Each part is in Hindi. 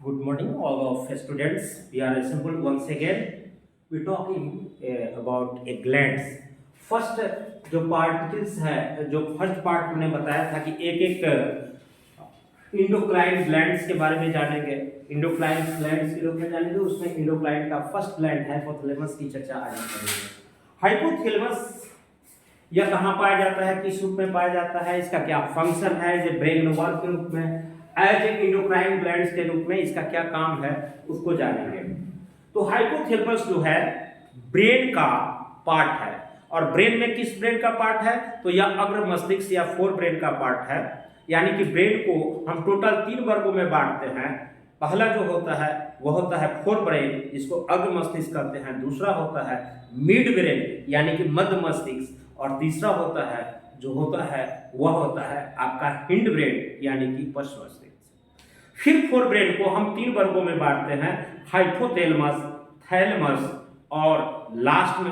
Good morning, all of students. We are assembled once again. We talking about a glands. First जो particles है, जो फर्स्ट पार्ट हमने बताया था कि एक एक इंडोक्राइन ग्लैंड्स के बारे में जानेंगे। इंडोक्राइन ग्लैंड्स के रूप में जानेंगे। उसमें इंडोक्राइन का फर्स्ट ग्लैंड हाइपोथैलेमस की चर्चा आज हम करेंगे। हाइपोथैलेमस यह कहाँ पाया जाता है, किस रूप में पाया जाता है, इसका क्या फंक्शन है, जो ब्रेन वर्क के रूप में, एज ए इंडोक्राइन ग्लैंड्स के रूप में इसका क्या काम है, उसको जानेंगे। तो हाइपोथैलेमस जो है ब्रेन का पार्ट है, और ब्रेन में किस ब्रेन का पार्ट है, तो यह अग्र मस्तिष्क या फोर ब्रेन का पार्ट है। यानी कि ब्रेन को हम टोटल 3 वर्गों में बांटते हैं। पहला जो होता है वह होता है फोर ब्रेन, जिसको अग्र मस्तिष्क कहते हैं। दूसरा होता है मिड ब्रेन यानी कि मध्य मस्तिष्क, और तीसरा होता है वह होता है आपका हिंड ब्रेन यानी कि पश्च मस्तिष्क। फिर फोर ब्रेन को हम 3 वर्गों में बांटते हैं, हाइपोथैलेमस, थैलेमस, और लास्ट में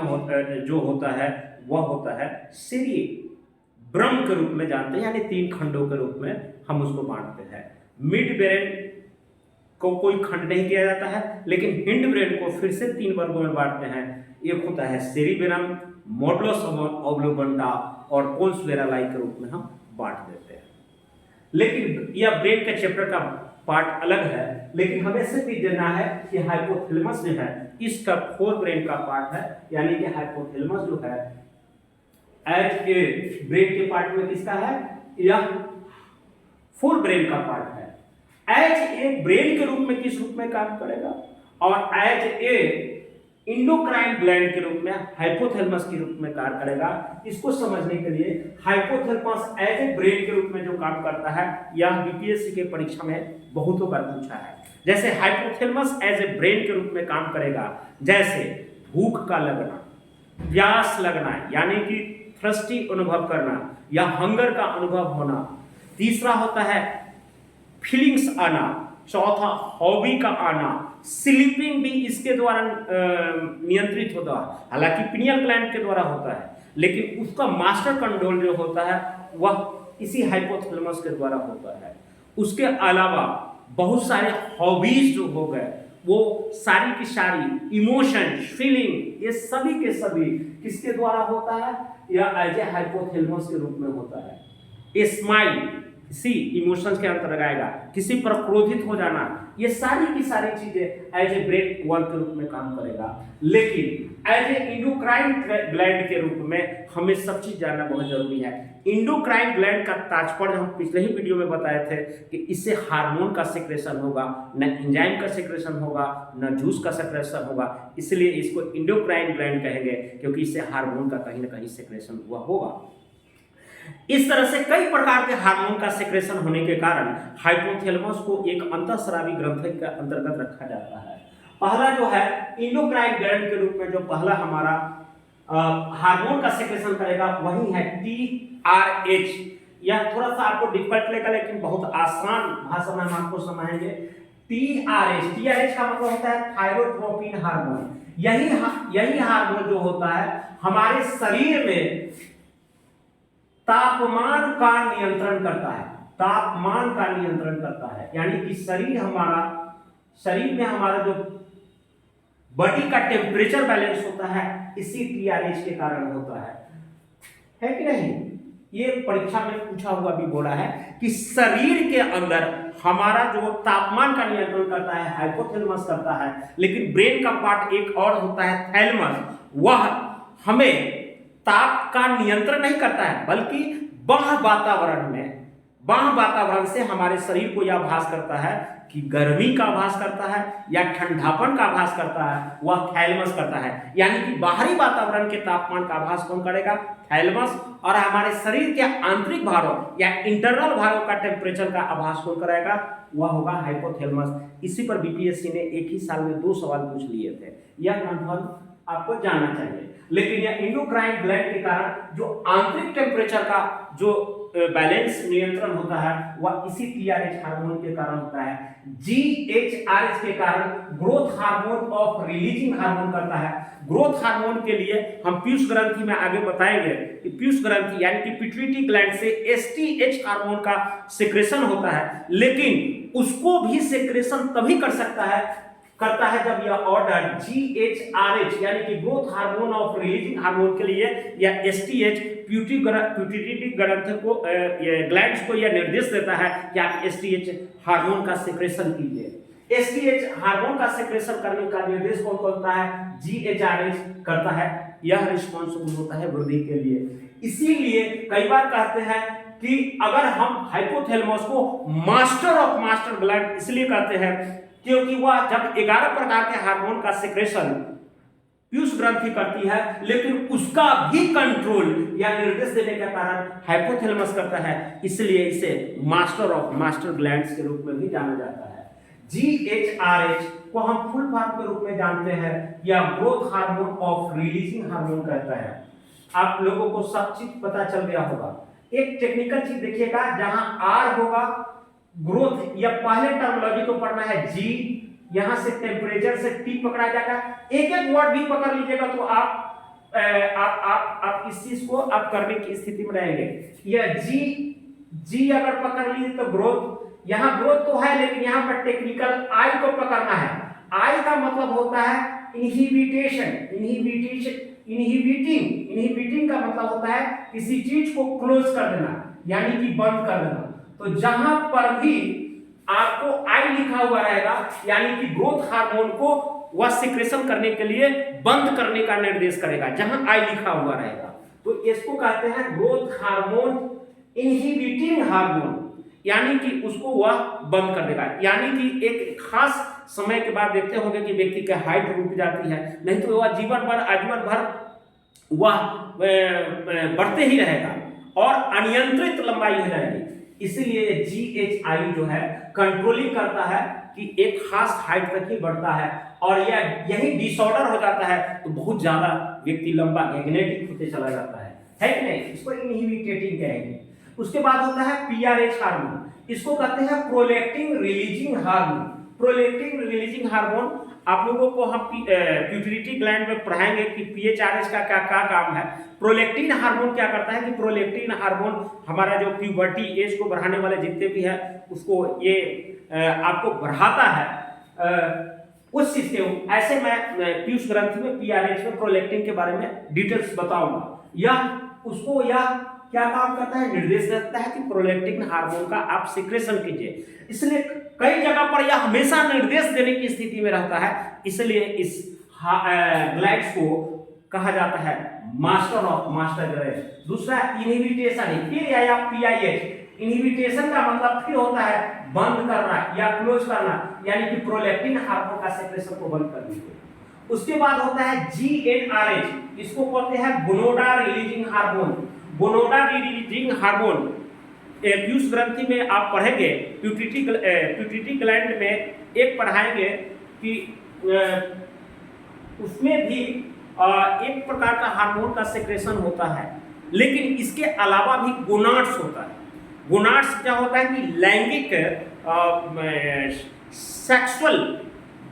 जो होता है वह होता है सेरिब्रम के रूप में जानते हैं, यानी 3 खंडों के रूप में हम उसको बांटते हैं। मिड ब्रेन को कोई खंड नहीं किया जाता है, लेकिन हिंड ब्रेन को फिर से 3 वर्गों में बांटते हैं। एक होता है सेरिबेरम, मॉडुलस ऑब्लिगंडा और पोन्स वेरालाई के रूप में हम बांट देते हैं। लेकिन यह ब्रेन के चैप्टर का पार्ट अलग है, लेकिन हमें सिर्फ ये जानना है कि हाइपोथैलेमस जो है इसका फोर ब्रेन का पार्ट है। यानी कि हाइपोथैलेमस जो है एज ए ब्रेन के पार्ट में किसका है, यह फोर ब्रेन का पार्ट है। एज ए ब्रेन के रूप में किस रूप में काम करेगा, और एज ए इंडोक्राइन ग्लैंड के रूप में हाइपोथैलेमस के रूप में कार्य करेगा। इसको समझने के लिए हाइपोथैलेमस एज ए ब्रेन के रूप में जो काम करता है, यह बीपीएससी के परीक्षा में बहुतों बार पूछा है। जैसे हाइपोथैलेमस एज ए ब्रेन के रूप में काम करेगा, जैसे भूख का लगना, प्यास लगना यानी कि थ्रस्टी अनुभव करना या हंगर का अनुभव होना। तीसरा होता है फीलिंग्स आना। चौथा हॉबी का आना। स्लीपिंग भी इसके द्वारा नियंत्रित होता है, हालांकि पिनियल ग्लैंड के द्वारा होता है, लेकिन उसका मास्टर कंट्रोल जो होता है वह इसी हाइपोथैलेमस के द्वारा होता है। उसके अलावा बहुत सारे हॉबीज जो हो गए, वो सारी की सारी इमोशन, फीलिंग, ये सभी के सभी किसके द्वारा होता है, या एज ए हाइपोथैलेमस के रूप में होता है। स्माइल किसी इमोशंस के अंतर्गत आएगा, किसी पर क्रोधित हो जाना, ये सारी की सारी चीजें एज ए ब्रेन वर्क के रूप में काम करेगा। लेकिन एज ए इंडोक्राइन ग्लैंड के रूप में हमें सब चीज जानना बहुत जरूरी है। इंडोक्राइन ग्लैंड का तात्पर्य हम पिछले ही वीडियो में बताए थे कि इससे हार्मोन का सेक्रेशन होगा, न एंजाइम का सेक्रेशन होगा, न जूस का सेक्रेशन होगा। इसलिए इसको इंडोक्राइन ग्लैंड कहेंगे, क्योंकि इससे हार्मोन का कहीं ना कहीं सेक्रेशन हुआ होगा। इस तरह से कई प्रकार के हार्मोन का सेक्रेशन होने के कारण हाइपोथैलेमस को एक अंतःस्रावी ग्रंथि के अंतर्गत रखा जाता है। पहला जो है इंडोक्राइन ग्लैंड के रूप में जो पहला हमारा हार्मोन का सेक्रेशन करेगा वही है TRH। यह थोड़ा सा आपको डिफिकल्ट लगेगा, लेकिन बहुत आसान भाषा में हम आपको समझाएंगे। TRH का मतलब होता है थायरोट्रोपिन हार्मोन। यही हार्मोन जो होता है हमारे शरीर में तापमान का नियंत्रण करता है। तापमान का नियंत्रण करता है, यानी कि शरीर में हमारा जो बॉडी का टेम्परेचर बैलेंस होता है इसी TRH के कारण होता है कि नहीं। ये परीक्षा में पूछा हुआ भी बोला है कि शरीर के अंदर हमारा जो तापमान का नियंत्रण करता है हाइपोथैलेमस करता है, लेकिन ब्रेन का पार्ट एक और होता है थैलेमस। वह हमें ताप का नियंत्रण नहीं करता है, बल्कि बाह्य वातावरण से हमारे शरीर को यह आभास करता है कि गर्मी का आभास करता है या ठंडापन का आभास करता है, वह थैलेमस करता है। यानी कि बाहरी वातावरण के तापमान का आभास कौन करेगा, थैलेमस। और हमारे शरीर के आंतरिक भारों या इंटरनल भारों का टेम्परेचर का आभास कौन कराएगा, वह होगा हाइपोथैलेमस। इसी पर बीपीएससी ने एक ही साल में 2 सवाल पूछ लिए थे, यह कंफर्म आपको जानना चाहिए। लेकिन यह इंडोक्राइन ग्लैंड के कारण जो आंतरिक टेम्परेचर का जो बैलेंस नियंत्रण होता है वह इसी TRH हार्मोन के कारण होता है। GHRH के कारण growth hormone of releasing hormone करता है। ग्रोथ हार्मोन के लिए हम पीयूष ग्रंथि में आगे बताएंगे कि पीयूष ग्रंथि यानी कि पिट्यूटरी ग्लैंड से STH हार्मोन का सिक्रेशन होता है, लेकिन उसको भी सेक्रेशन तभी करता है जब यह ऑर्डर GHRH यानी कि growth hormone of releasing hormone के लिए या STH प्यूटिटिटी ग्रंथ को ग्लैंड्स को यह निर्देश देता है कि आप STH हार्मोन का सेक्रेशन कीजिए। STH हार्मोन का सेक्रेशन करने का निर्देश कौन करता है? GHRH करता है। यह रिस्पॉन्सिबल होता है वृद्धि के लिए। इसीलिए कई बार कहते हैं कि अगर हम हाइपोथैलेमस को मास्टर ऑफ मास्टर ग्लैंड इसलिए कहते हैं क्योंकि वह जब 11 प्रकार के हार्मोन का सेक्रेशन पीयूष ग्रंथि करती है, लेकिन उसका भी कंट्रोल या निर्देश देने का कारण हाइपोथैलेमस करता है, इसलिए इसे मास्टर ऑफ मास्टर ग्लैंड्स के रूप में भी जाना जाता है। GHRH को हम फुल फॉर्म के रूप में जानते हैं या growth hormone of releasing hormone कहता है। आप लोगों को सब चीज पता चल गया होगा। एक टेक्निकल चीज देखिएगा, जहां R होगा ग्रोथ या पहले टर्मिनोलॉजी को पढ़ना है G, यहां से टेम्परेचर से T पकड़ा जाएगा। एक एक वर्ड भी पकड़ लीजिएगा तो आप इस चीज को आप करने की स्थिति में रहेंगे। यह G अगर पकड़ लीजिए तो ग्रोथ, यहां ग्रोथ तो है लेकिन यहां पर टेक्निकल I को पकड़ना है। I का मतलब होता है इनहिबिटिंग का मतलब होता है किसी चीज को क्लोज कर देना यानी कि बंद कर देना। तो जहां पर भी आपको I लिखा हुआ रहेगा यानी कि ग्रोथ हार्मोन को वह सिक्रेशन करने के लिए बंद करने का निर्देश करेगा, जहां I लिखा हुआ रहेगा। तो इसको कहते हैं ग्रोथ हार्मोन इनहिबिटिंग हार्मोन, यानी कि उसको वह बंद कर देगा। यानी कि एक खास समय के बाद देखते होंगे कि व्यक्ति की हाइट रुक जाती है, नहीं तो वह जीवन भर वह बढ़ते ही रहेगा और अनियंत्रित लंबाई हो जाएगी। इसीलिए GHI जो है कंट्रोलिंग करता है कि एक खास हाइट तक ही बढ़ता है, और यही डिसऑर्डर हो जाता है तो बहुत ज्यादा व्यक्ति लंबा गैग्नेटिक होते चला जाता है कि नहीं? इसको इनहिबिटेटिंग कहेंगे। उसके बाद होता है PRH हार्मोन, इसको कहते हैं prolactin releasing hormone. Prolactin releasing hormone आप लोगों को हम प्यूबिलिटी ग्लैंड में पढ़ाएंगे कि PHRH का क्या काम है। प्रोलैक्टिन हार्मोन क्या करता है कि प्रोलैक्टिन हार्मोन हमारा जो प्यूबर्टी एज को बढ़ाने वाले जितने भी है उसको ये आपको बढ़ाता है उस चीज के। ऐसे मैं पीयूष ग्रंथि में PRH में प्रोलैक्टिन के बारे में डिटेल्स बताऊंगा। यह क्या काम करता है? निर्देश देता है कि प्रोलैक्टिन हार्मोन का आप सिक्रेशन कीजिए। इसलिए कई जगह पर यह हमेशा निर्देश देने की स्थिति में रहता है, इसलिए इस ग्लैंड्स को कहा जाता है मास्टर ऑफ मास्टर ग्लैंड। दूसरा इनहिबिटेशन है, फिर आया PIH। इनहिबिटेशन का मतलब फिर होता है बंद करना या क्लोज करना, यानी कि प्रोलैक्टिन हार्मोन का सेक्रेशन को बंद कर दीजिए। उसके बाद होता है GnRH, इसको कहते हैं gonado releasing hormone. Gonado releasing hormone पीयूष ग्रंथि में आप पढ़ेंगे, प्यूबिलिटी ग्लैंड में एक पढ़ाएंगे कि उसमें भी एक प्रकार का हार्मोन का सेक्रेशन होता है, लेकिन इसके अलावा भी गोनाड्स होता है। गोनाड्स क्या होता है कि लैंगिक सेक्सुअल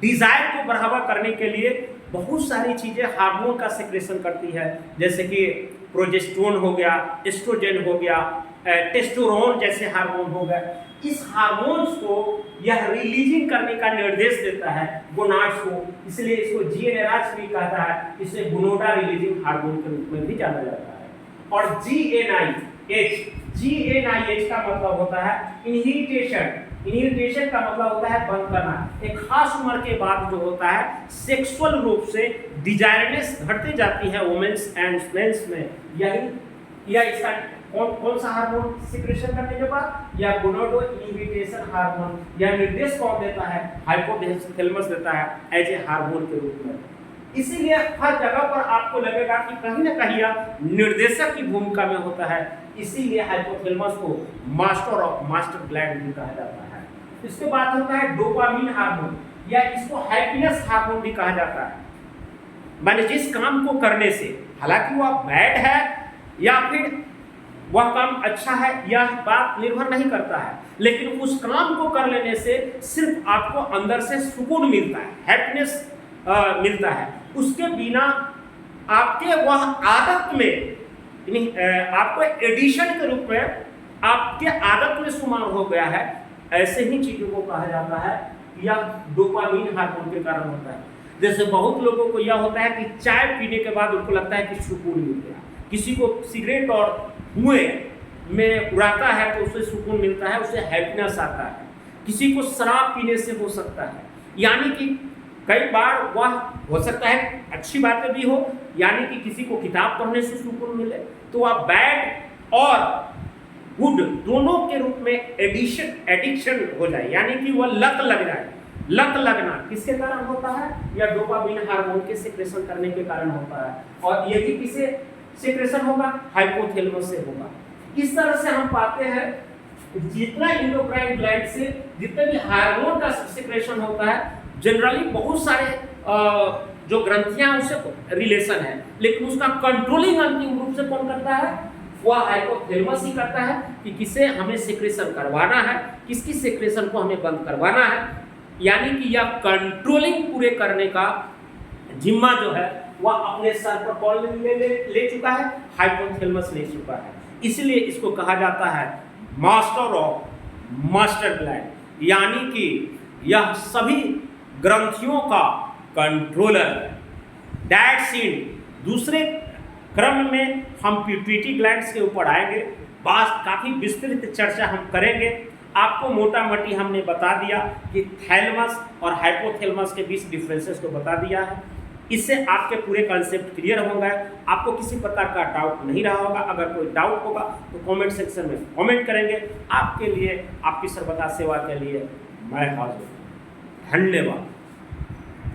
डिजायर को बढ़ावा करने के लिए बहुत सारी चीजें हार्मोन का सेक्रेशन करती है, जैसे कि प्रोजेस्टेरोन हो गया, एस्ट्रोजन हो गया, टेस्टोस्टेरोन जैसे हार्मोन हो गए। इस हार्मोन्स को यह रिलीजिंग करने का निर्देश देता है गोनाड्स को, इसलिए इसको GnRH भी कहता है। इसे गोनाडा रिलीजिंग हार्मोन के रूप में भी जाना जाता है। और GnIH का मतलब होता है इनहिबिटेशन। इनहिबिटेशन का मतलब होता है बंद करना। एक खास उम्र के बाद जो होता है सेक्सुअल रूप से डिजायरनेस घटती जाती है वुमेन्स एंड मेंस में, यही इसका कौन सा हार्मोन सिक्रेशन करने के बाद या गोनाडो इनहिबिटेशन हार्मोन, यह निर्देश कौन देता है? हाइपोथैलेमस देता है एज ए हार्मोन के रूप में। इसीलिए हर जगह पर आपको लगेगा कि कहीं ना कहीं यह निर्देशक की भूमिका में होता है, इसीलिए हाइपोथैलेमस को मास्टर ऑफ मास्टर ग्लैंड भी कहा जाता है। इसके बाद होता है डोपामिन हार्मोन, या इसको हैप्पीनेस हार्मोन भी कहा जाता है। माने जिस काम को करने से, हालांकि वह बैड है या फिर वह काम अच्छा है, यह बात निर्भर नहीं करता है, लेकिन उस काम को कर लेने से सिर्फ आपको अंदर से सुकून मिलता है, हैप्पीनेस मिलता है। उसके बिना आपके वह आदत में आपको एडिशन के रूप में आपके आदत में शुमार हो गया है ऐसे ही चीजों को कहा जाता है या डोपामीन हार्मोन के कारण होता है। जैसे बहुत लोगों को यह होता है कि चाय पीने के बाद उनको लगता है कि सुकून मिल गया, किसी को सिगरेट और धुएं में उड़ाता है तो उसे सुकून मिलता है, उसे हैप्पीनेस आता है, किसी को शराब पीने से हो सकता है, यानी कि कई बार वह हो सकता है अच्छी बातें भी हो, यानी कि किसी को किताब पढ़ने से सुकून मिले, तो वह बैड और गुड दोनों के रूप में एडिक्शन हो जाए, यानी कि वह लत लग जाए। लत लगना किसके कारण होता है? या डोपामीन हार्मोन के सिक्रेशन करने के कारण होता है, और ये भी किसे सिक्रेशन होगा? हाइपोथैलेमस से होगा। इस तरह से हम पाते हैं जितना एंडोक्राइन ग्लैंड से जितने भी हार्मोन का सिक्रेशन होता है, जनरली बहुत सारे जो ग्रंथियां उससे रिलेशन है, लेकिन उसका कंट्रोलिंग अंतिम रूप से कौन करता है? वह हाइपोथैलेमस ही करता है कि किसे हमें सिक्रेशन करवाना है, किसकी सिक्रेशन को हमें बंद करवाना है, यानी कि यह कंट्रोलिंग पूरे करने का जिम्मा जो है वह अपने सर पर कौन ले चुका है? हाइपोथैलेमस ले चुका है। इसलिए इसको कहा जाता है मास्टर ऑफ मास्टर ग्लैंड, यानी कि यह सभी ग्रंथियों का कंट्रोलर है। That's it. दूसरे क्रम में हम पिट्यूटरी ग्लैंड्स के ऊपर आएंगे, काफ़ी विस्तृत चर्चा हम करेंगे। आपको मोटा मोटी हमने बता दिया कि थैलेमस और हाइपोथैलेमस के बीच डिफरेंसेस को बता दिया है। इससे आपके पूरे कॉन्सेप्ट क्लियर हो गए, आपको किसी प्रकार का डाउट नहीं रहा होगा। अगर कोई डाउट होगा तो कमेंट सेक्शन में कमेंट करेंगे। आपके लिए, आपकी सर्वदा सेवा के लिए मैं हाजिर हूं। धन्यवाद।